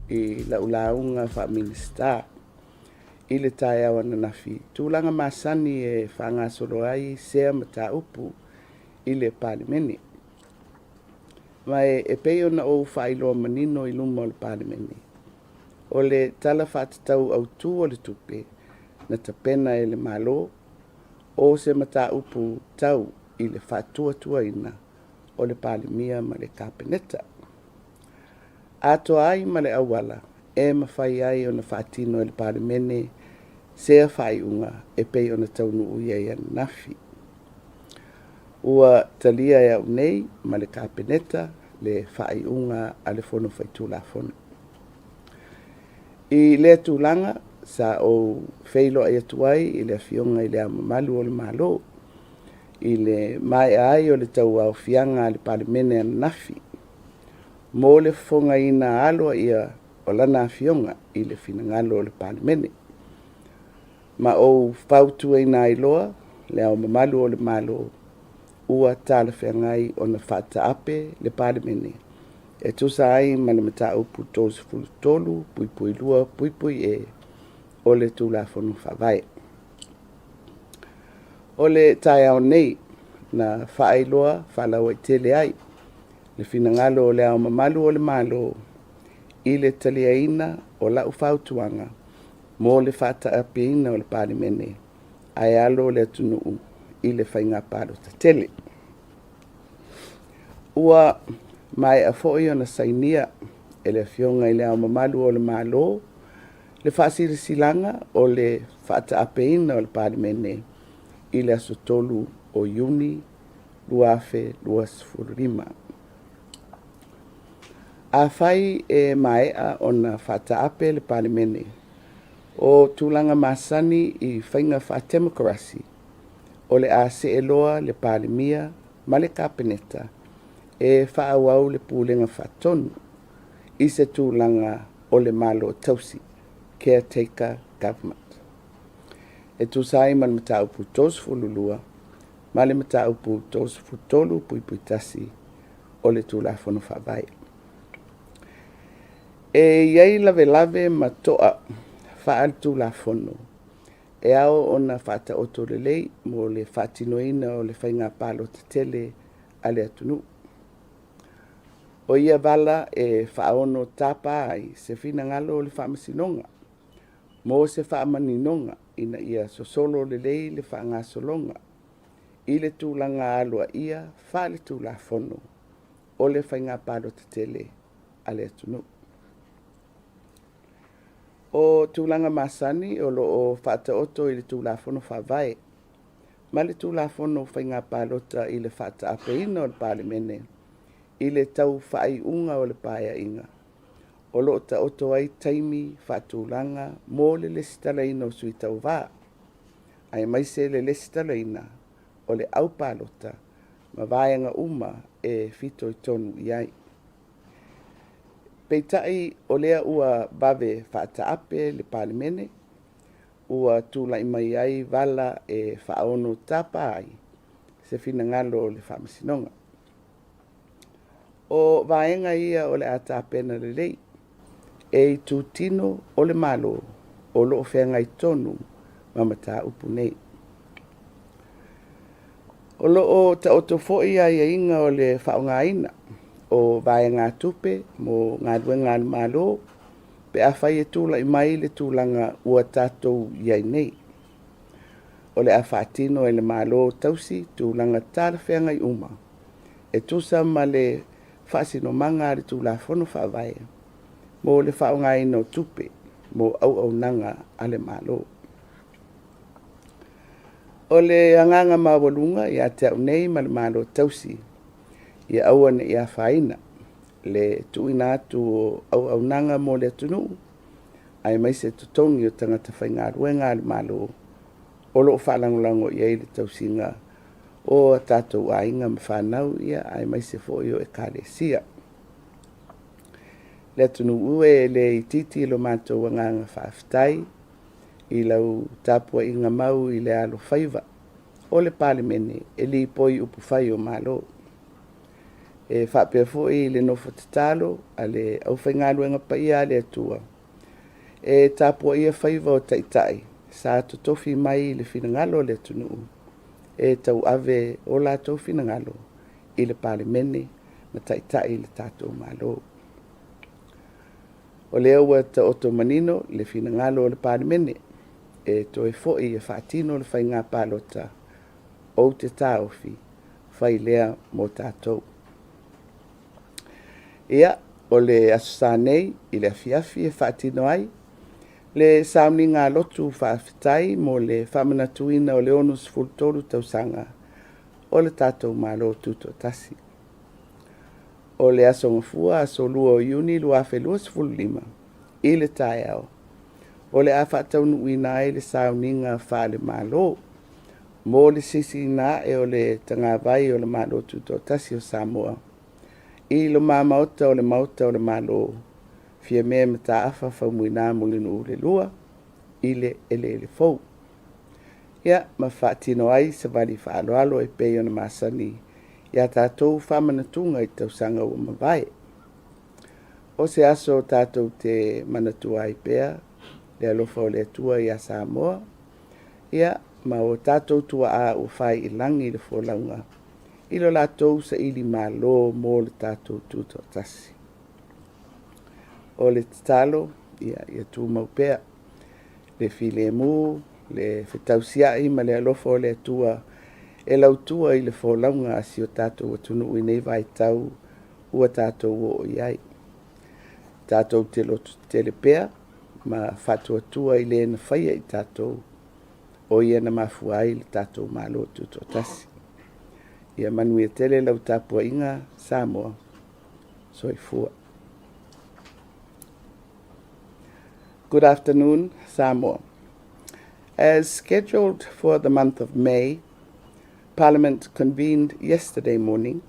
i laulaunga fa minista i le tae awa na nafi. Tūlanga masani e whangasoro ai sea mata upu i le palimene. Mai e peo na o whailoa manino i luma o le palimene. O le tala whatatau au tū o le tupe na tapena e le malo o se mata upu tau i le whatua tua ina o le palimia ma le kapeneta. Ato ai ma le awala e mawhai ai o na whatino e le palimene sea whaiunga e pei o na taunu uia i an nafi. Ua talia e au nei ma le kapeneta le whaiunga a le fono whaitula fono. I lea tūlanga sa o whailo ai atuai i le fionga i le amamalu o le malo i le mai ai o le tau au fianga a le palimene an nafi. Mo le fonga ina aloa ia o lana fionga i le finangalo o le palimene. Ma o fautua ina iloa le au mamalu o le malo ua tala whiangai o na whata ape le palimene. E tusa ai ma le mata upu tosu fulu tolu, pui pui lua, pui pui e o le tūla whanu whawai. O le tai au nei na whaailoa whalawa i tele ai. Le finangalo o le au mamalu o le malo i le taliaina o lau whautuanga mo le whata ape ina o le palimene ai alo le tunuu i le whainga paro ta tele. Ua mai a foi ona sainia e le fionga i le au mamalu o le malo le whaasiri silanga o le whata apeina o le palimene i le asotolu o Iuni luafe luasfurima. A whai e mai a ona whata ape le palimene o tūlanga masani i whainga whatemokarasi o le a se eloa le palimia ma le kapeneta e whaawau le pūlenga whatonu i se tūlanga o le malo tausi, caretaker government. E tūsai man mata upu tosu fululua, ma le mata upu tosu futolu pui pui tasi o le tūla whanu whawai. E iei lave lave ma toa whaal tūla whanu. E ao ona whata oto le lei mo le whatinoina o le whainga palo te tele a le atunu. O ia vala e whaono tapa ai se fina ngalo o le whamasinonga. Mo se whamaninonga ina ia sosolo le lei le whangasolonga. I le tūlanga alua ia wha le tūla whono o le whainga palo te tele a le atunu. O tūlanga masani o lo o whata oto i le tūla whono whawai. Ma le tūla whono whainga palota i le whata apeina o le palimene. I le tau whai unga o le paia inga. O lo ta oto ai taimi whatūlanga mō le lesitala ina o sui tau wā. Ai maise le lesitala ina o le au palota ma vāianga uma e fito i tonu iai. Peitai o lea ua bave whata ape le palimene, ua tūlai mai ai vala e whaono tapa ai se fina ngalo o le whamasinonga. O vaenga ia o le ata pena le lei, e tūtino o le malo o lo whenga i tonu mamata upu nei. O lo o ta otofoi ai inga o le whaonga ina, o vaenga tupe mo ngā duenga al malo, pe a whai e tūla i mai le tūlanga ua tātou iai nei. O le a whaatino e le malo tausi tūlanga tāra whenga i uma, e tūsa ma le whaasino manga le tūla whono whawai, mo le whaonga ino tupe, mo au nanga ale malo. O le anganga mawalunga i a te au nei ma le malo tausi, i aua i a whaina, le tuina atu o au nanga mo le atunu, ai mai se tutongi o tangata whainga ruenga le malo, o lo whalangolango i eile tausinga, o tātou a inga ma whanau ia, ai mai se fōio e kāre sia. Le atunu ue le i titi lo mātou wanganga whaafitai, i lau tāpua inga mau i le alo whaiva, o le palimene e li poi upu whai o malo. E whapea fo'i le nofo te talo, a le au whaingaluenga pa ia le atua. E tāpua ia whaiva o taitai, sa to tofi mai le finangalo le tunuu. E tau ave o la tau finangalo i le pale mene, ma taitai le tātou malo. O le aua ta oto manino le finangalo o le pale mene, e toe fo'i e whaatino le whainga palota o te tāofi, whai lea mo tātou. Ia, o le asusa nei, i le afiafi e whaatino ai, le sauni ngā lotu whaafitai mo le whamanatuina o le onus fultoru tausanga o le tātou malo tuto tasi. O le asongafua aso lua o iuni lua fe lua sifulu lima, i le tae au. O le a whaataunu ina ai le sauni ngā whaale malo, mo le sisi na e o le tangawai o le malo tuto tasi o Samoa. I lo mamauta o le mauta o le malo, fia mea mata afa whaumuina mulinu le lua, i le ele fau. Ia, ma whaatino ai sa wali whaaloalo e pei o na masani, ia tātou whamanatunga i tausanga o mawai. O se aso tātou te manatua i pea, le alofa o le atua i a Samoa, ia, ma o tātou tua a o whai i langi le fōlaunga, i lo lātou sa ili malo mō le tātou tuto tasi. O le talo, ia tū maupea, le file mū, le whetausiai ma le alofa o le atua, e lautua i le fōlaunga asi o tātou atunu i nei vai tau, ua tātou o iai. Tātou te lotu tele pea, ma whatua tua i le na whaia i tātou, o ia na mafuai le tātou malo tuto tasi. Ia manui e tele lau tāpua inga Samoa, soifua. Good afternoon, Samoa. As scheduled for the month of May, Parliament convened yesterday morning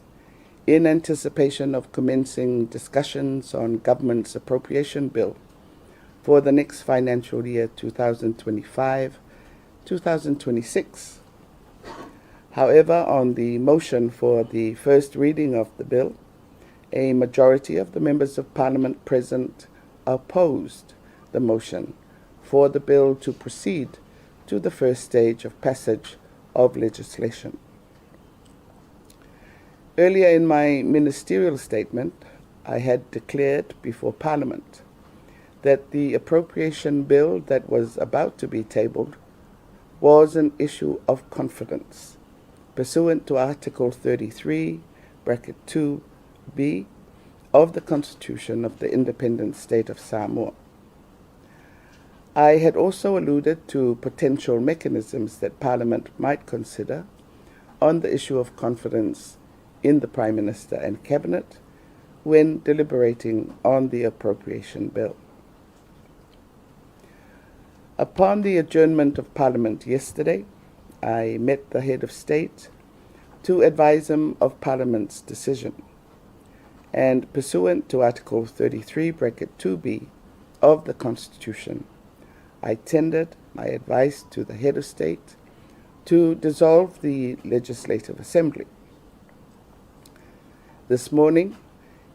in anticipation of commencing discussions on government's appropriation bill for the next financial year 2025-2026. However, on the motion for the first reading of the bill, a majority of the members of Parliament present opposed the motion for the bill to proceed to the first stage of passage of legislation. Earlier in my ministerial statement, I had declared before Parliament that the appropriation bill that was about to be tabled was an issue of confidence, pursuant to Article 33, bracket 2b of the Constitution of the Independent State of Samoa. I had also alluded to potential mechanisms that Parliament might consider on the issue of confidence in the Prime Minister and Cabinet when deliberating on the appropriation bill. Upon the adjournment of Parliament yesterday, I met the head of state to advise him of Parliament's decision, and pursuant to Article 33, bracket 2b of the Constitution, I tendered my advice to the head of state to dissolve the Legislative Assembly. This morning,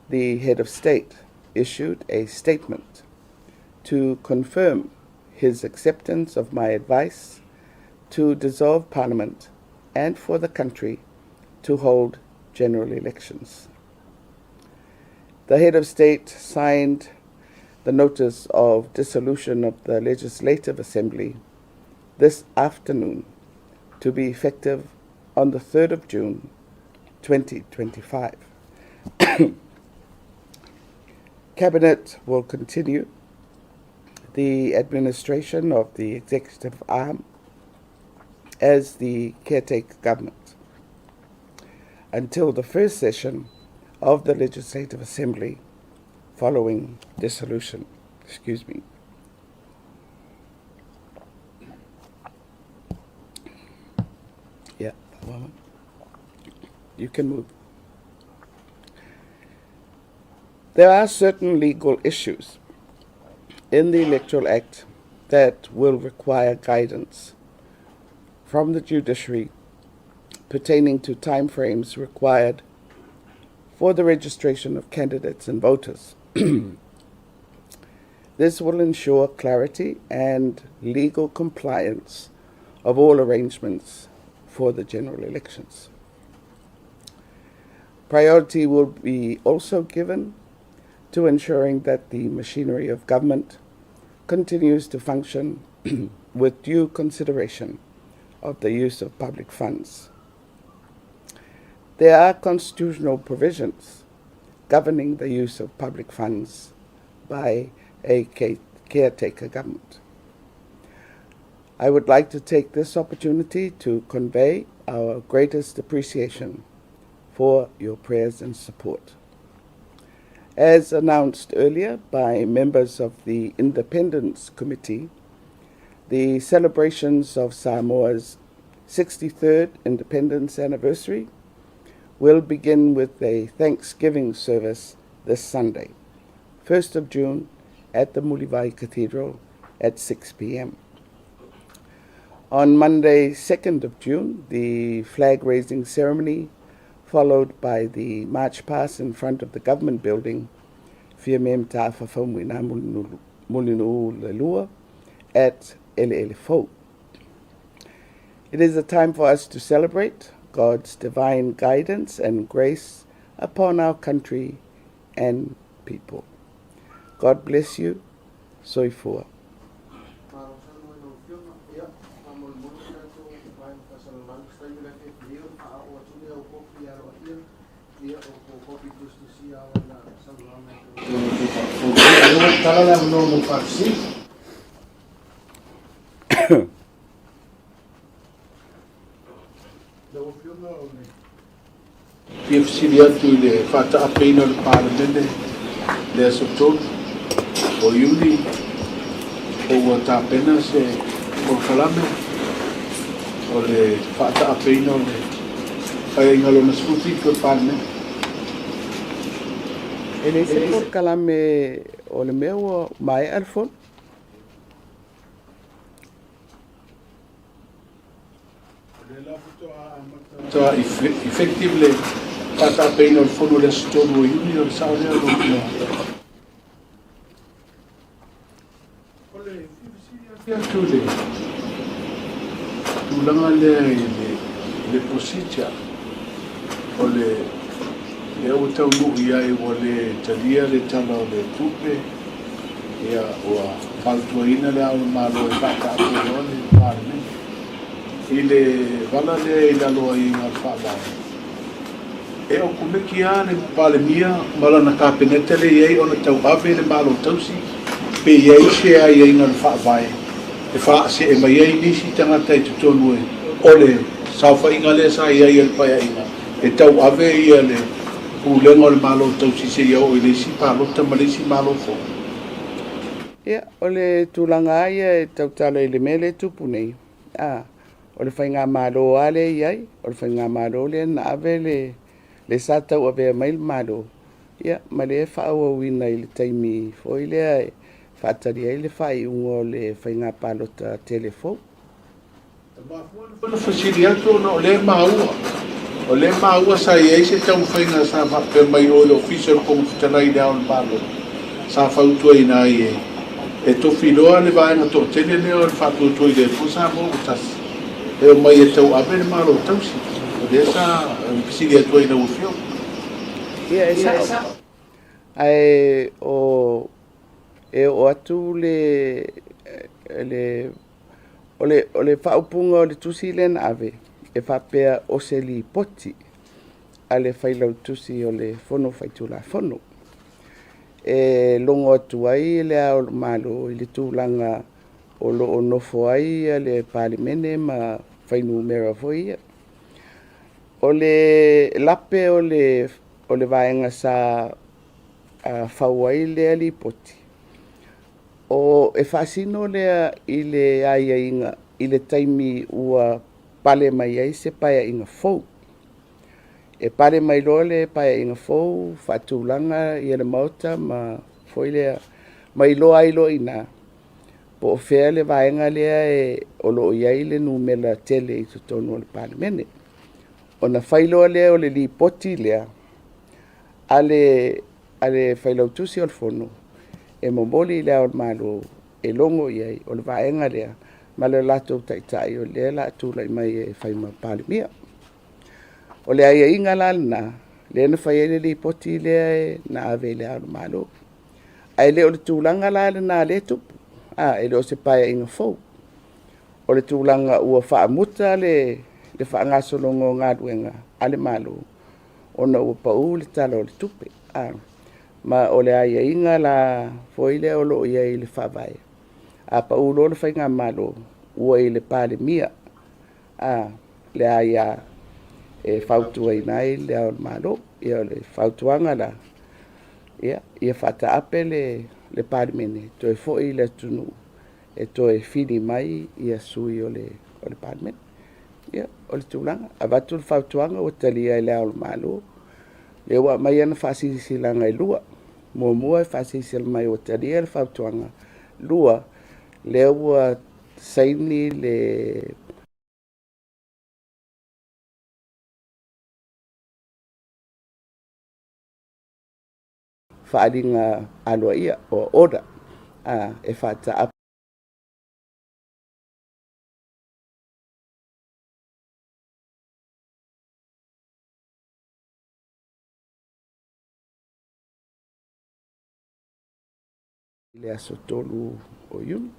the head of state issued a statement to confirm his acceptance of my advice to dissolve Parliament and for the country to hold general elections. The head of state signed the notice of dissolution of the Legislative Assembly this afternoon to be effective on the 3rd of June 2025. Cabinet will continue the administration of the executive arm as the caretaker government until the first session of the Legislative Assembly following dissolution. Excuse me. Yeah, woman. You can move. There are certain legal issues in the Electoral Act that will require guidance from the judiciary pertaining to timeframes required for the registration of candidates and voters. This will ensure clarity and legal compliance of all arrangements for the general elections. Priority will be also given to ensuring that the machinery of government continues to function with due consideration of the use of public funds. There are constitutional provisions governing the use of public funds by a caretaker government. I would like to take this opportunity to convey our greatest appreciation for your prayers and support. As announced earlier by members of the Independence Committee, the celebrations of Samoa's 63rd independence anniversary will begin with a Thanksgiving service this Sunday, 1st of June, at the Mulivai Cathedral at 6 p.m. On Monday, 2nd of June, the flag-raising ceremony, followed by the march past in front of the government building, Fiamem Ta'afafauina Mulinu Lelua, at Eleelefou. It is a time for us to celebrate God's divine guidance and grace upon our country and people. God bless you. Soifua. If Syria to the Fata Pain of Parliament, there's a total or Uni or what happens or Kalame or the Fata Pain of the Paingal Sputi to Parliament. Ele se por Kalame o le meu mai alfon. Effectively, Fata Pain or follow the store or Uni or Saudi Arabia. Tulanga le procedure o le utau ia e wale talia le tala o le tupe ia o faltuaina le au malo e Fata Pain o le parme i le vala le ila loa i ngā whaavai. E o kumeki a le pale mia mala na kapenete le iei o na tau ave le malo tausi pe iei se a iei ngā whaavai. E wha se e mai iei nisi tangata i tutonu e o le sauwha inga le sa iei el paya inga. E tau ave ia le ulenga o le malo tausi se iau i le si palota ma le si malo fo. Ia, o le tūlanga ia e tautala i le mele tupu nei. O le whainga mālo ale iai, o le whainga mālo le na ave le sātau ave mai le mālo. Ia, ma le whaua wina i le taimi fo i lea e whaatari ai le whai ungo le whainga pālota telefou. Whana whasiri atu na o le maua. O le maua sa iei se tau whainga sa whape mai o le official kong whitarai le au le mālo. Sa whautua ina i e. E tofi loa le vaenga to tene leo le whatutua i le fusa mo utasi. E o mai e tau ape le malo tausi. O le sa pisiri atua ina ufio. Ia, e sa. Ai o atu o le whaupunga o le tusi len ave. E whapea o se li poti. A le whailau tusi o le fono whaitula fono. E longo atu ai le au malo i le tūlanga o lo o nofo ai le palimene ma whainu mera foi. O le lape o le vaenga sa whauai le ali poti. O e whasino lea i le aia inga, i le taimi ua pale mai ai se paia inga fou. E pale mai loa le paia inga fou, whatulanga i le mauta ma foi lea, mai loa ai loa ina. Po o whea le vaenga lea e o lo iai le numela tele i tutonu o le palimene. O na whailoa lea o le li poti lea, ale failautusi o le fono e momoli lea o le malo e longo iai o le vaenga lea ma le latou taitai o lea la atulai mai e faima palemia o le aiaiga la lenā lea na fai ai le lipoti lea e na ave lea o le malo ae lē o le tulaga la lenā lē tupu e le o se paeaiga fou o le tulaga ua faamuta le faagasologo o galuega a le malo ona ua paʻū le tala o le tupe ma o le aiaiga la foi lea o loo ia i le faavae a paʻū lo le faiga malo ua i le palemia le a ia e fautuaina ai lea o le malo ia o le fautuaga la ia faataape le palemene toe foʻi le atunuu e toe fili mai ia sui o le palemene ia o le tulaga avatu le fautuaga ua talia ai lea o le malo le ua mai ana faasilasilaga e lua muamua e faasilasilaga mai ua talia le fautuaga lua lea ua saini le faaliga aloaia o oda e faataape le aso tolu o iuni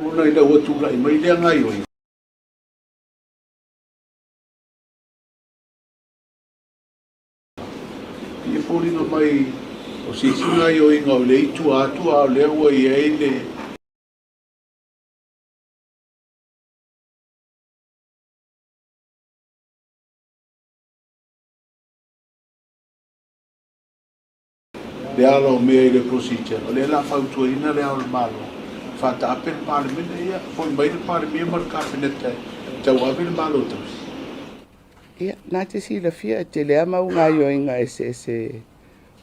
ona ina ua tulaʻi mai lea gai oi ia polino mai o sisiga i oiga o le ituatua o lea ua i ai le le ala o mea i le procedure o lea la fautuaina lea o le malo faataape le palemene ia foi mai le palemia ma le kapeneta tauave le malo tausi ia na te silafia e te lea maugaioiga ese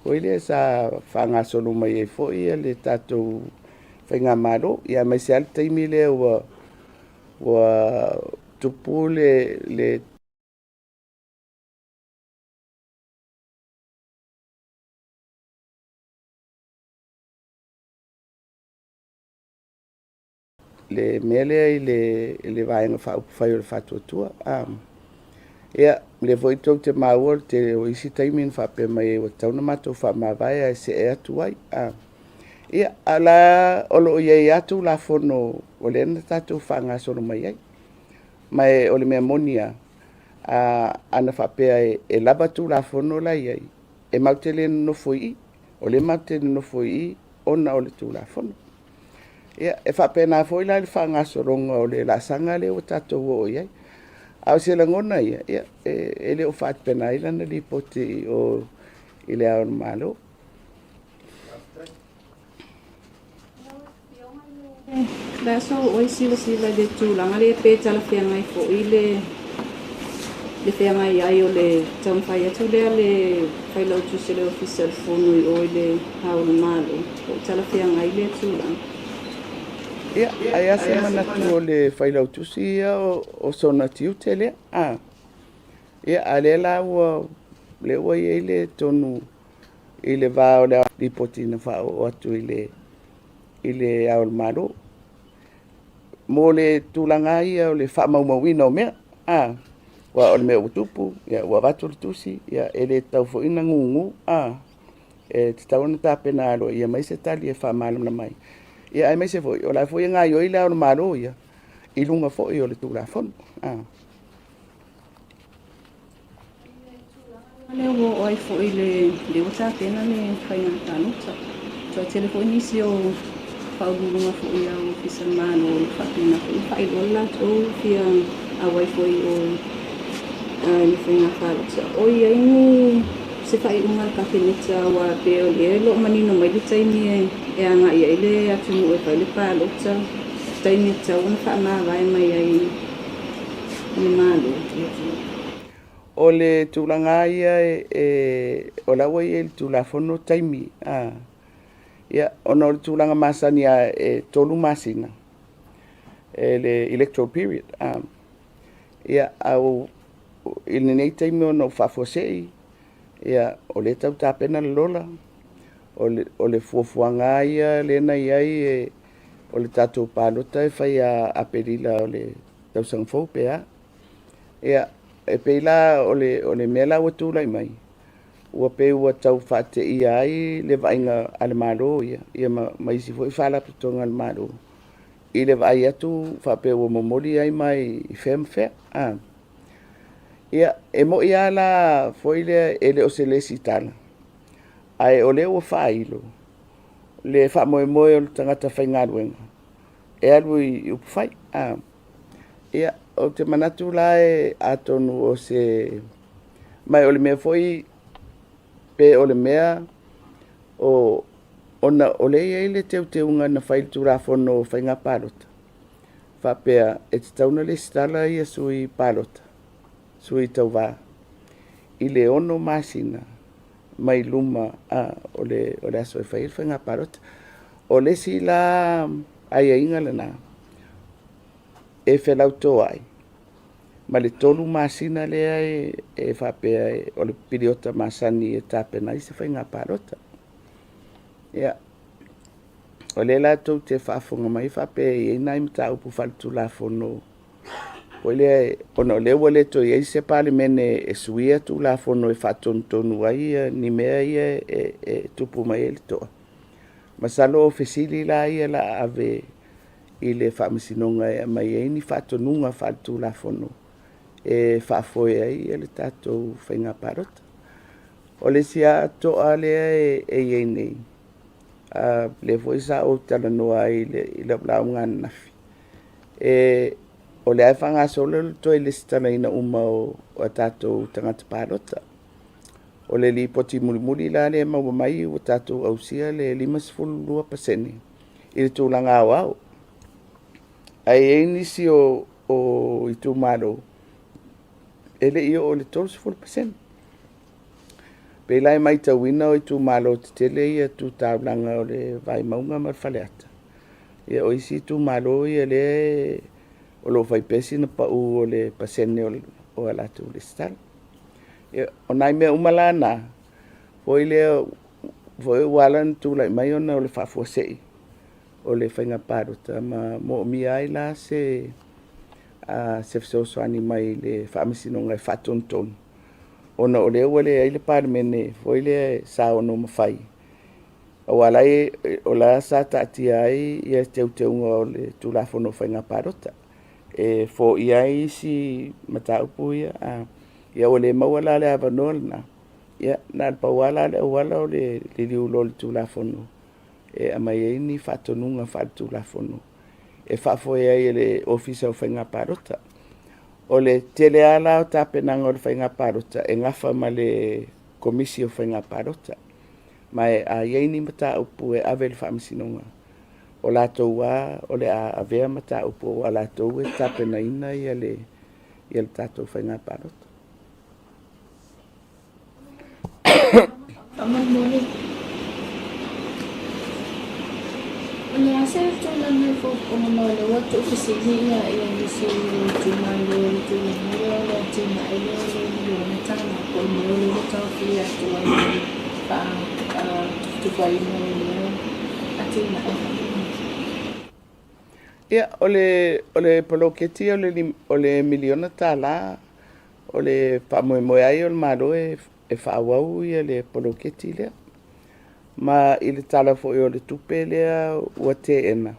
oi lea sa faagasolo mai ai foʻi ia le tatou faiga malo ia mai se a le taimi lea ua tupu le mea lea i le vaega faaupufai o le faatuatua ia le foi tou te maua te o isi taimi na faapea mai ai ua tauna matou faamavae ae see atu ai ia ala o loo iai atu lafono o le ana tatou faagasolo mai ai mae o le mea moni ana faapea e lava tulafono lai ai e mautele nonofo ii o le mautele nonofo ii ona o le tulafono ia e faapena foi la le faagasologa o le laasaga le ua tatou oo i ai au se langona ia e le o faatapena ai lana lipoti o i le ao malo la so oi sila le tulaga le pe talafeaga ai foʻi le feagai ai o le taumafai atu lea le failautusi le ofisa le fonui o i le ao le malo o talafeaga ai le tulaga ia ai ase manatu o le failautusi ia o sonatiu te lea ia a lea la ua le ua iai le tonu i le va o le lipoti na faao atu i le ao le malo mo le tulaga ia o le faamaumauina o mea ua o le mea ua tupu ia ua vatu le tusi ia e le taufoʻina gugu e tatauana tapena aloa ia mai se tali e faamalamala mai ia ai mai se foʻi o lae foʻi agaioi le ao le malo ia i luga foʻi o le tulafono le ua o ai foʻi le ua tapena me faiga tanuta toe tele foʻi nisi o faaululuga foʻi ao ofisa le malo o le faapena foʻi faailoa le latou fia auai foʻi o le faiga falota oi ai ni se faaiʻuga le kapeneta ua pe o lea loo manino mai le taimi e agaʻi ai le atunuu e fai le palota taimi e tau ona faamavae mai ai le malo o le tulaga ia o laua ia i le tulafono taimi ia ona o le tulaga masani a e tolu masina le electoral period ia au ina nei taimi ona whawhosei ia o le tau tāpena lola o le fuafuanga ia lena iai o le tātou pālota whai a aperila o le tau sangfou pea ia e peila o le mela ua tūlai mai ua pe ua tau whate ia ai le vainga ale malo ia maisi foi whalapitonga ale malo i le vai atu whape ua momoli ai mai i whemwhea ia e mo ia la foi le ele o se lesi tala ai o le ua whailo le wha moe moe o le tangata whaingaruenga e alu i upwhai ia o te manatu la atonu o se mai o le mea foi pe o le mea ona o le ia le teunga na whaile tūra whono whainga pālota whapea e te tauna le stala ia sui pālota sui tau wā i le ono masina mai luma o le aso e whaile whainga pālota o le si la ai inga lana e whelau tō ai ma le tolu masina lea e whapea o le piriota masani e tāpena i se whainga pālota ia o le la tau te whaafonga mai whapea i nai mta upu whaltu la whono o le ona o le ua le to i se pale mene e suia tu la whono e whatontonu ai ni mea ia e tupu mai ele toa masalo o fesili la ia la ave i le whaamisinonga mai e ni whatonunga whaltu la whono e whaafoe ai e le tātou whainga parota o le sia toa lea e nei le foi sa o tala noa i le blaunga nafi o le ai whanga solo to i le stana ina uma o tātou tangata parota o le li poti mulimuli la le mau mai o tātou ausia le 5.2% i le tūlanga au au ai e nisi o i tū maro ele io o le 12%. Pe lai mai tauina o i tū malo te tele ia tū tāulanga o le vai maunga mar whaleata. Ia o isi tū malo ia le o lo vai pesi na pa o le pasene o alatu le stala. Ia o nai mea umalana foi le foi walan tū lai mai ona o le whafuasei o le whainga pārota ma mo mi ai la se fesosoani mai le whaamisinonga e whatontonu. Ona o le ua le ai le parmene foi le sa ono mawhai. O alai o la sa tatia ai ia teunga o le tūlafono whainga pārota. E fo ia si mataupu ia o le mawala le avanolna. Ia na pawala le wala o le liulo le tūlafono. E amai e ni whatonunga whaatūlafono. E whaafoe ai le ofisa o whainga pārota. O le tele ala o tāpenanga o le whainga pārota e ngafa ma le komisi o whainga pārota. Mai a ieini mata upu e ave le whaamisinonga. O lātou wā, o le a avea mata upu o lātou e tāpena ina ia le tātou whainga pārota. Ole ase tuna me fo como no le wato oficina ia nisi tuna le tuna le tuna ele le tana como le wato fia tu ai tu vai no atina Ia ole poloketi ole miliona tala ole pamoe ai o malo e whaawau ia le poloketi lea. Ma i le tala fo i o le tupe lea ua te ena.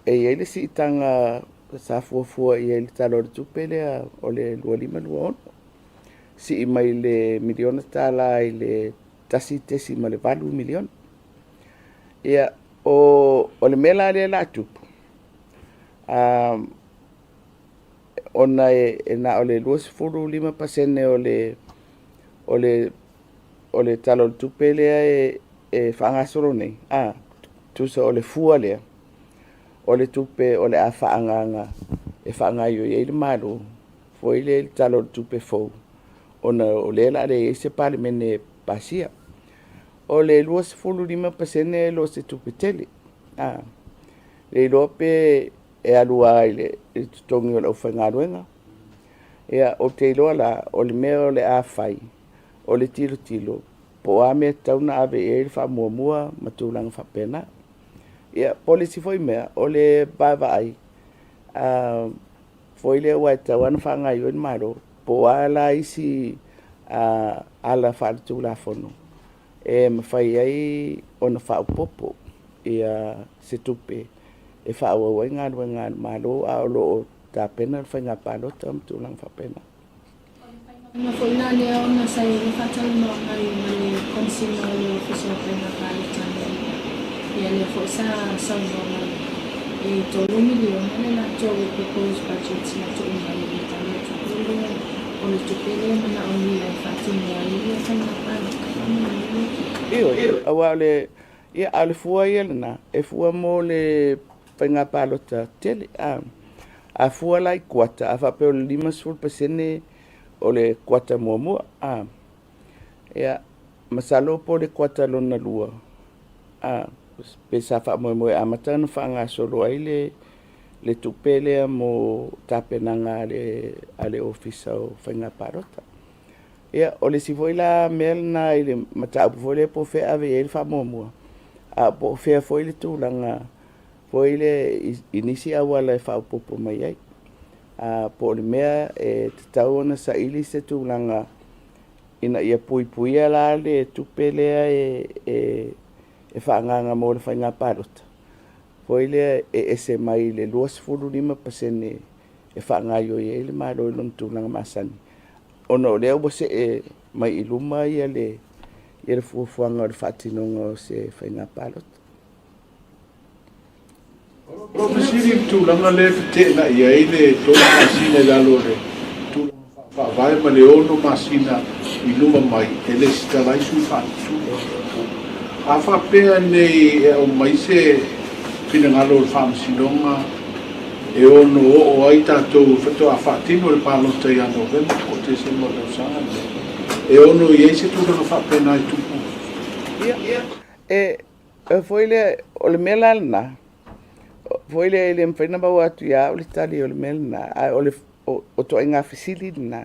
E ele si itanga sa fuafua i le tala o le tupe lea o le 2.5 si i mai le miliona tala i le tasi tesi ma le 4 miliona. Ia o le mela lea la tupu. Ona e na o le 2.5% o le talo le tupe lea e whaangasoro nei. Tusa o le fua lea. O le tupe o le a whaanganga e whaangaio i le maru. Fo i le talo le tupe fau. Ona o le la le e se pale mene pasia. O le 2.5% lo se tupe tele. Le lope e alua i le tutongi o le whaingaruenga. Ia o te iloa la, o le mea o le awhai, o le tilo, po a mea tauna ave e le wha mua matulanga whapena. Ia, polisi foi mea, o le bava ai, foi le wai tau ana whanga i oen maro, po a la isi ala whaatu la fono. E mawhai ai ona whaupopo, ia se tupe, e whaua ngā malo a o loo ta pena whainga palota am tulang whapena. Na foi na leo na sai le fatal no ai mani konsino le officer pena palota ia le foi sa no e tolu milion na to proposed budget na to na le tani to o le tupele na o ni le fatal no ai le whainga palota. Io, awa le ia ale fua ia na e fua mo le whainga palota tele a fua lai kuata a whapeo le 5% o le kuata mua ia masalo po le kuata lona lua pe sa wha moe amatana whaanga solo ai le tupele mo tapenanga ale ofisa o whainga palota ia o le sifoi la mel na i le mataupu foi le po fea ave e le wha mua po fea foi le tūlanga foi le inisi awala e whaupopo mai ai. Po le mea e te tau ona sa ili se tūlanga ina ia pui ala le tupelea e whaanganga mo le whainga parota. Foi le e se mai le 25% e whaangaio i le maro i lon tūlanga masani. Ono leo bo se e mai iluma ia le fuafuanga o le whatinonga o se whainga parota. O masiri tūlanga le whetena ia i le tōna masina lalo le tūlanga whaavai ma le ono masina i luma mai e le sitalai su whatu. A whapea nei e o mai se pinangalo le whaamasinonga e ono o ai tātou whato a whatino le pālota i ano vema o te se mo le usanga e ono i eise tūlanga whapea nai tupu. E foi le o le mela na foi le mfena ba watu ya o le tali o le melna o le o to inga fisili na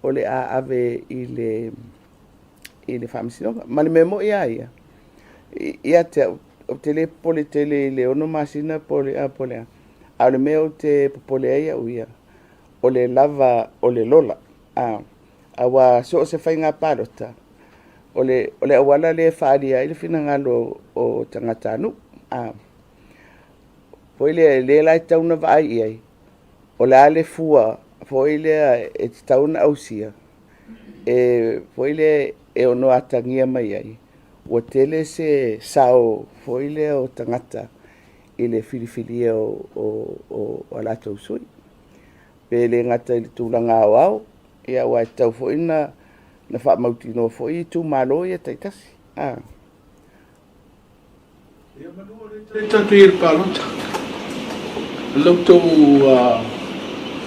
o le ave i le famsino ma le memo ia te o tele pole tele le ono masina pole a le meo te pole ia uia o le lava o le lola awa so se fainga palota o le awala le faria ile fina ngalo o tangatanu foi le lai tauna vai ai o le ale fua foi le e tauna ausia foi le e ono atangia mai ai o tele se sao foi le o tangata i le filifilia o alatou sui pe le ngata i le tūlanga au ia wai tau foi na whaamautino foi tu malo ia taitasi Ia manua le tatu i le palota. Lautou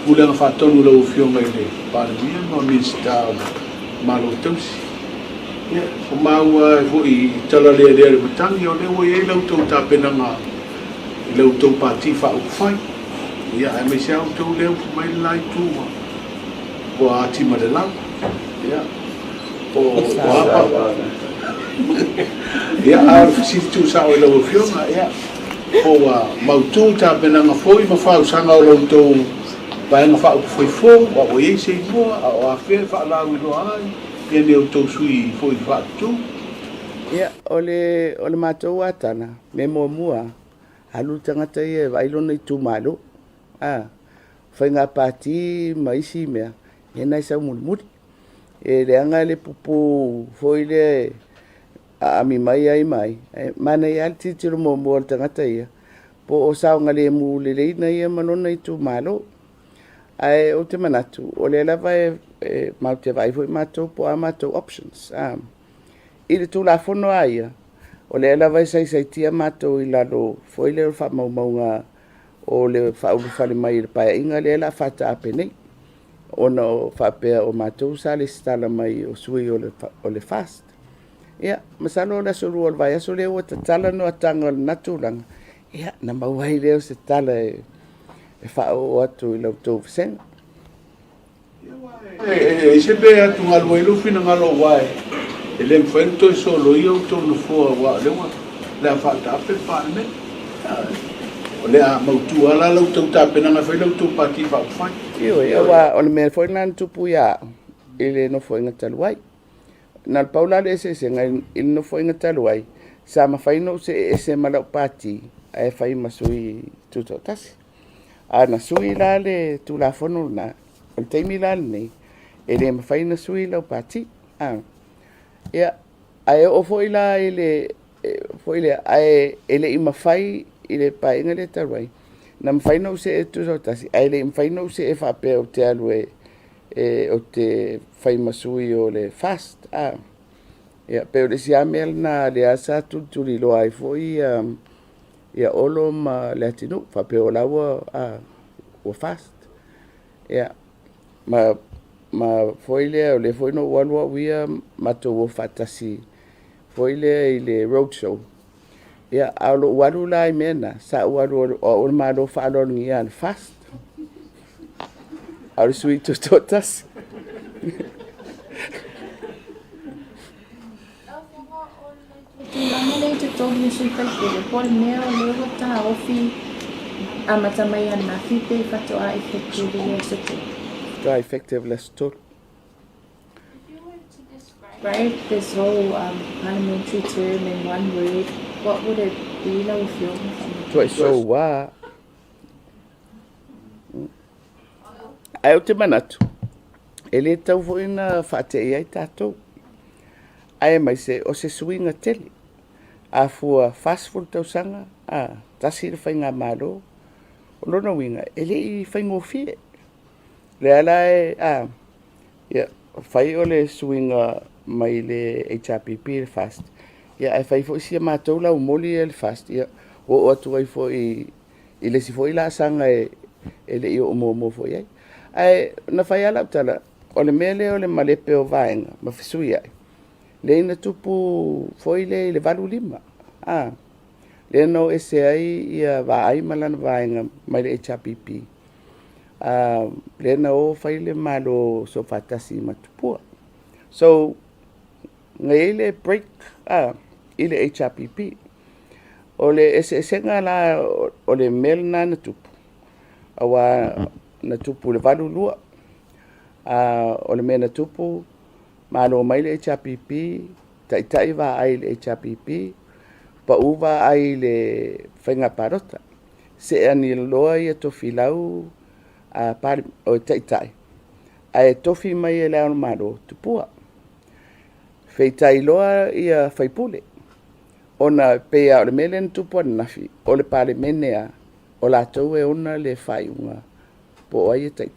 ulega whatonu lau fionga i le palemia ma minsta malo tausi. Ia, o maua i tala lea le matangi o lewa i lautou tāpenanga i lautou pāti whaukufai. Ia, e me se autou leo mai lai tūma o ati ma le lau. Ia, o apa. Ia, a fisitu sa o lau fionga, ia. O mautu ta penanga foi ma fau sanga o lautou vaenga wha upu whaifo wa o ei sei mua o a whea wha la uro ai ia ne o tau sui foi wha tu ia o le mātou atana me mua halu tangata ia vailona i tūmalo whainga pāti ma isi mea e nai sau muri e le anga le pupu foi le ami mai ai mai mana ia titiro mo tangata ia po o saunga le mu le leina ia manona i tu malo ai o te manatu o le lava mau te vai foi mato po a mato options i le tu la fono aia o le lava sai tia mato i lalo foi le fa maunga o le fa ulu mai le pa inga le la fata apene ona o fa pe o mato sa le stala mai o sui o le fast ia masalo la solo vai so le o tala no atanga natulanga ia na mawai leo se tala e whao atu I lau tau whasenga. E se be atu ngalo ilu fina ngalo wai. E le mwhento I solo I au tau na fua wa lewa. Le a whata ape whaane. O le a mautu ala lau tau tāpena ngā whai lau tau pāti whai. Iwa, ia o le mea fwoi nāna tupu ia I le no fwoi ngatalu ai. Nā paula le se ngai I no fwoi ngatalu ai. Sa ma whai no se se malau pāti ai whai masui tutau tasi. A na sui la le tu la fono na o le teimi la nei e le mawhai na sui lau pāti. Ia, ai o fwoi la I le ai ele I mawhai I le painga le taruai. Na mawhai no se e tutau tasi. Ai le mawhai no se e whapea o te alu o te whai masui o le fast. Ia, pe o le siamel na le asa tuturi loa ai fwoi ia olo ma le atinu whapea o laua o fast. Ia, ma fwoi lea o le fwoi no walua wia mato o whatasi. Fwoi lea I le roadshow. Ia, alo walu la I mena, sa walu o le malo whaaloni ia fast. Au sui tutotas. Langa le te tōni sui taipere, pole mea o le wata ofi a matamai ana whipe whatoa effective le soto. Whatoa effective le soto. Right, this whole parliamentary term in one word, what would it be like if you're Toi so wa. Ai o te manatu. E le tau fwoi na whate ai tātou. Ai mai se o se suinga tele. A fua fast food tau sanga. Tasi le whai ngā malo. O lona winga. E le I whai ngō fie. Le ala whai o le suinga mai le HRPP le fast. Ia ai whai fwoi sia mātou lau moli le fast. Ia o atu ai fwoi I le si fwoi la sanga e le I o mo fwoi ai. Ai na whai ala utala. O le mele o le malepe o vaenga. Ma whisui ai. Le ina tupu foi le valu lima. Le no ese ai ia va ai malana vaenga mai le HRPP. Le na o fai le malo so fatasi matupua. So ngai le break I le HRPP. O le ese nga la o le mel na tupu. Awa na tupu le valu lua. O le mena tupu malo mai le HRPP tai va ai le HRPP pa uva ai le whainga parota se ani loa ia tofi lau pari o tai ai tofi mai e leo malo tupua feitai loa ia whaipule ona pea o le melen tupua nafi o le pare menea o la tau e ona le whaiunga po ai tai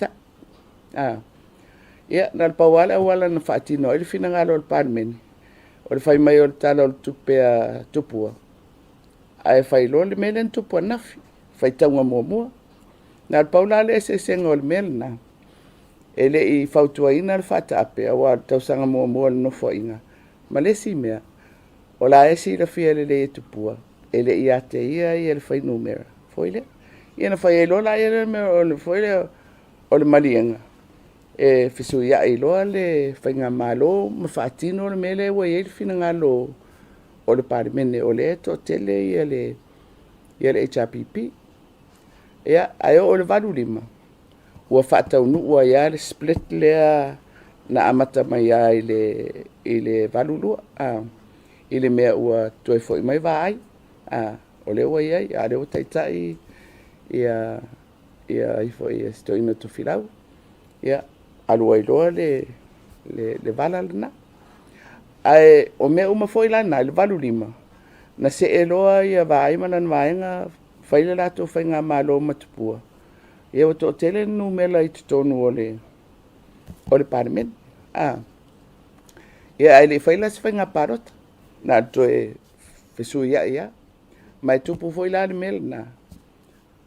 Ia, nal pawala wala na whaatino, ili whina ngalo o le parmeni. O le whai mai o le tala o le tupea tupua. Ai whai lo le melen tupua nafi, whai taunga mua. Nal paula le se senga o le melena. Ele I whautua ina le whata ape, awa tausanga mua le nofo inga. Ma le si mea, o la esi la fia le e tupua. Ele I ate ia I le whai numera. Foile? Ia na whai e lola ia le mea o le foile o le malienga. E fisu ia I loa le whainga malo ma whaatino le mele wa i whina ngalo o le parimene o le to tele ia le HRPP. Ia, ai o le valu lima. Ua whaatau nu ua ia le split lea na amata mai ia I le valu lua. I le mea ua toi fo I mai va ai. O le ua ia, a le ua taitai ia I fo ia sto ina to filau. Ia, alua I loa le vala lana. Ai, o mea uma foi lana, le valu lima. Na se e loa ia vai manan vaenga, whaile lato whainga malo matupua. Ia o to tele nu mela I tutonu o le parmen. Ia ai le whaila se whainga parota. Na to e fesu ia. Mai tupu foi lana mela na.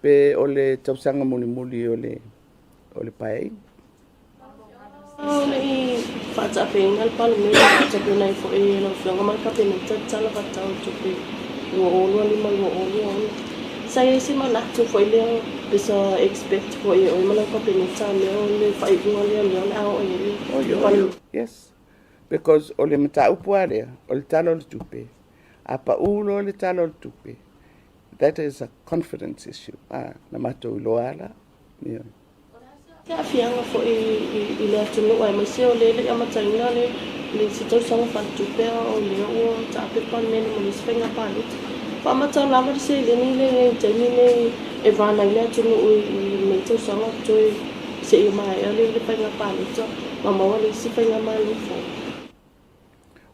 Pe o le tausanga muli o le paei. Nei whaatapena le palemene whaatapena I fo e no whianga mai ka pena tala whatau tupi ua olua lima ua olua. Sa e si manatu fo I leo Bisa expect for you o mana ko pinita me o le fai ko le le au e. Yes. Because o le mataupu area, o le talo le tupe. Apa ulo le talo le tupe. That is a confidence issue. Na matou I loa ala. Ka fianga fo I le tunu ai mase o le amataina le situação fa tupe o le o tape pa me mo le spenga pa le. Pa matau lama se le ni le tani le e vana le tunu I me to sanga to se mai ale le penga pa le to. Mama le se penga ma le fo.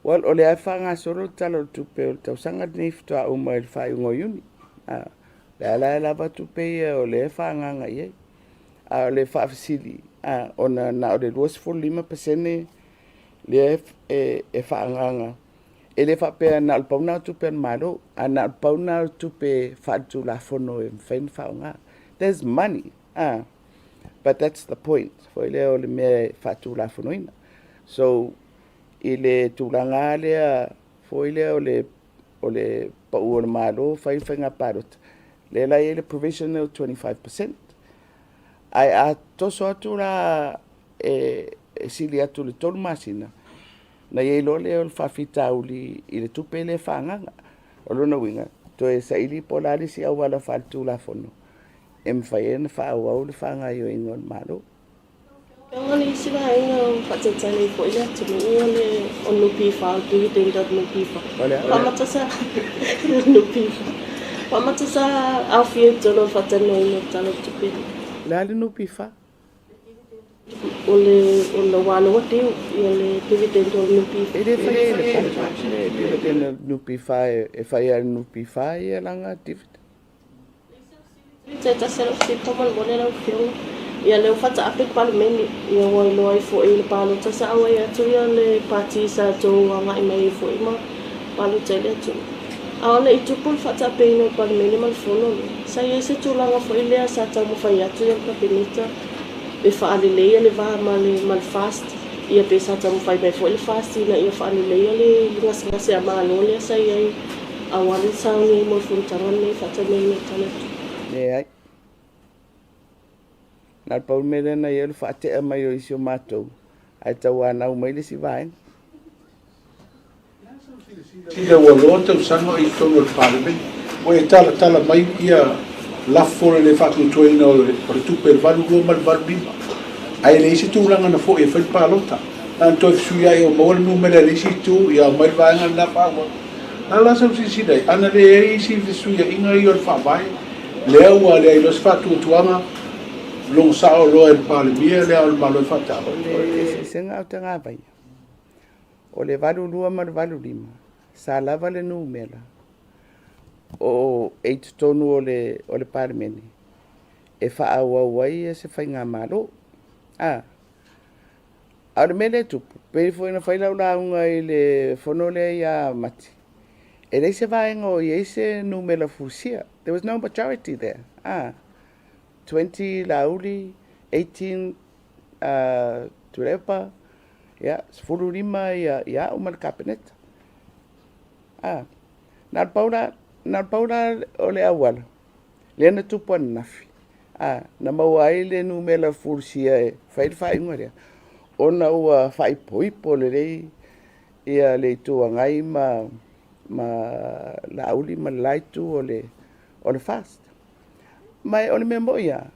Well, o le ai whanga soro talo tupe o le tausanga ni fitoa uma I le whai ungo yuni. Le ala e lava tupe ia o le whanga nga iei. O le whaafisili. Ona na o le 2.5% le e whanga nga. E le whapea na o pauna tupe an maro. Na o pauna tupe whaatu la fono e mwhain whaunga. There's money. But that's the point. For ile o le mea whaatu la fono ina. So, I le tūranga lea foi lea o le pau o le malo whai whainga parot. Le la le provisional 25%. Ai a toso atu la sili atu le tolu masina. Na ye lo le o le whawhita uli I le tupe le whanganga. O lona winga. To e sa ili polari si au wala whaltu la fono. E mwhai na whao au le whanga I o ingo le malo. Ngani sila ina patsatani po ila tumi ngale onu pifa tu tenda nu pifa. Pamatasa nu pifa. Pamatasa afie tono fatano ina talo tupi. La nu pifa. Ole wano wati ole dividend nu pifa. Ele fai le dividend nu pifa e fai nu pifa e langa dividend. Teta selo si tomal mole la fiu. Ia leo fata ape parlemeni ia wai loai fo I le palo tasa awa ia tu ia le pati sa tau anga I mai fo I ma palo tele atu. Awa le itupul fata ape ino parlemeni mal fono sa ia se tulanga fo I lea sa tau mo fai atu ia kapinita e whaalelea le vaha mal fast ia pe sa tau mo fai mai fo I le fast ina ia whaalelea le ngasi a malo lea sa ia awali sa ni mo funtangan le fata nei me tanatu. Ai. Na pau mele na ia le whaatea mai o isi o mātou. Ai tau anau mai le si vaen. Tia ua loa tau sanga I tono le parliament. O e tala mai ia lafo le whatutuina o le tupe le valu rua mal valu lima. Ai le isi tūranga na fo e whai pālota. Na toi fsui ai o mawala numera le isi tū ia mai vaenga na whawa. Na lasa si dai. Ana le e isi fsui a inga I o le whawai. Lea ua le ai los whatutuanga. Long sao lo el palimia le al malo fata. Ole senga o te ngā vai. O le valu lua ma le valu lima. Sa lava le numela. O e tonu o le parimeni. E wha awa wai e se whai ngā malo. Aure mele tupu. Peri fo ina whai lau launga I le whanole ia mati. E reise vaenga o i eise numela fusia. There was no majority there. 20 lauli, 18 turepa, sepuluh lima ya umal kabinet. Nal paula ole awal. Lena tupuan nafi. Na mawai le numela fursia e fai ngoria. Ona ua fai poipo le rei ia le tua ngai ma lauli ma laitu ole fast. Mai ole me moia.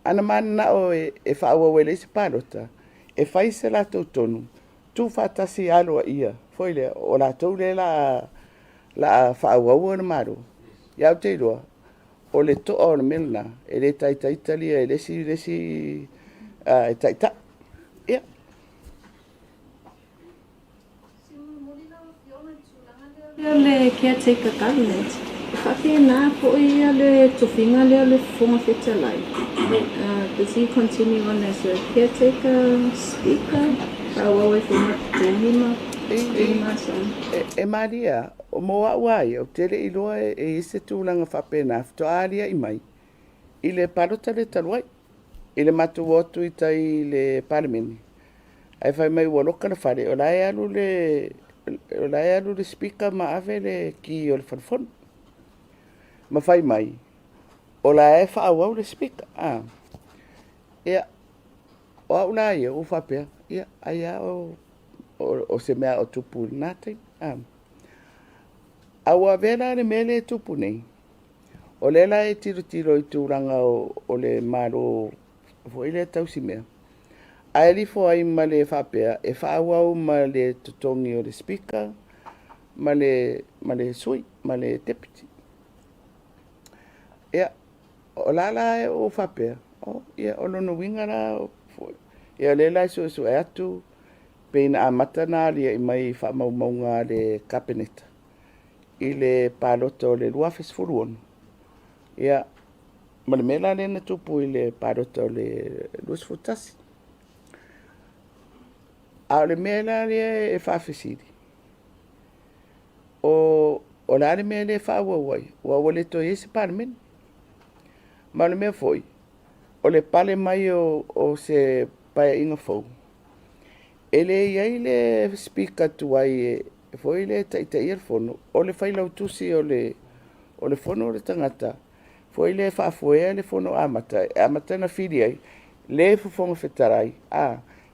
Ana mana o e whaawa wele se parota. E whai se la tau tonu. Tu whatasi aloa ia. Foi le o la tau le la whaawa ua na maru. Iau te roa. O le toa o na melna. E le taita Italia. E lesi e taita. Ia. Le caretaker government. Whake nā po ia le tofinga le fonga whetalai. Does he continue on as a caretaker speaker? Wawe fonga tēhima. E Maria, o moa wai, o tere I loa e ise tūlanga whapena, to aria I mai. I le parota le taluai. I le matu wotu I tai le parimeni. Ai whai mai waloka na whare, o lai alu le speaker ma ave le ki o le whanfon. Ma whai mai, o la e whaawau le speaker. Ia, o au la ia o whapea. Ia, aia o se mea o tupu nātai. Aua vera le mele tupu nei. O le la e tiro i tūranga o le maro fo ile tausi mea. Ai li fo ai ma le whapea, e whaawau ma le tutongi o le speaker, ma le sui, ma le deputy. Ia, o la e o whapea, ia o lono wingara, ia le la so e atu, peina a matana lia i mai whaamaumaunga le kapeneta. I le pālota o le luafes furuonu. Ia, ma le mela le na tupu i le pālota o le luas futasi. A le mela le e whaafesiri. O la le mea le whaawawai, ua le to ese parmen. Ma le mea foi, o le pale mai o se pae inga fau. Ele iai le speaker tuai foi le taitai al fono, o le whailau tusi o le fono o le tangata. Foi le whaafoea le fono amata na whiri ai, le fufonga whetarai.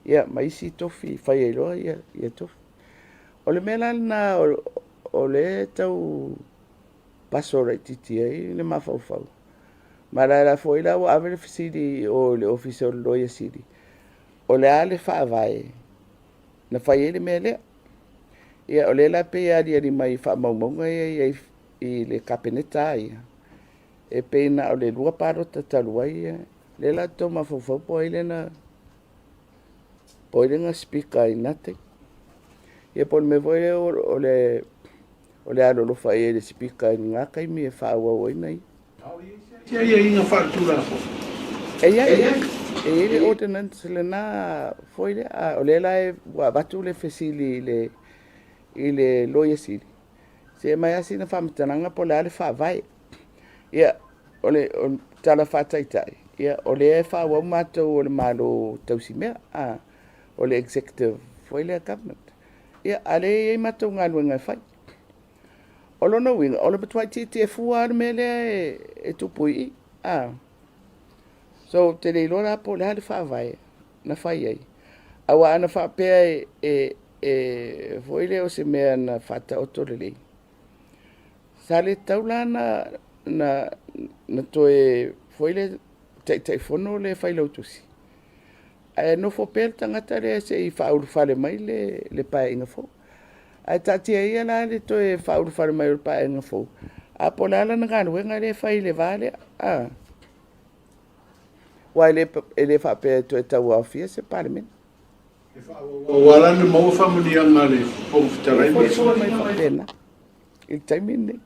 Ia, maisi tofi, whai eiloa, ia tofi. O le mea na o le tau pasora i titi ai, le mawhauwhau. Ma la foi la o avele fisiri o le office o le loia siri. O le ale whaavae, na whai ele mea lea. Ia, o le la pe ari mai whaamaumaunga i le kapeneta ia. E peina o le lua parota talua ia. Le la tau mawhauwhau po ele na nga speaker i nate. Ia pon me voe o le alolofa e le speaker i ngaka i mi e whaawau i nei. Ia inga whaatura po. Ia, e le ordinance le na foile o le la e watu le fesili i le loia sili. Se mai asi na whamatananga po le ale whaavai. Ia, o tala whaataitai. Ia, o le e whaawau mātou o le malo tausi mea. O le executive foile a government. Ia, ale e mātou ngā luenga whai. O lono winga, o le patuai titi e fua ar mele e tupui i. So, te leilora po le hale whaavai, na whai ai. Awa ana whaapea foile o se mea na whata o tole lei. Sa le taula na toe foile tai fono le whailau tusi. No fo pel tangata le se I whauru whare mai le pae inga fo. Ai tatia ia la le toe whauru whare mai le pae inga fo. A po la na ngānu wenga le whai le vale. Wai le whapea toe tau au fia se parliament. Wala ni mau family ang mali. Pong tarai Foi sua mai whapena. Il taimine.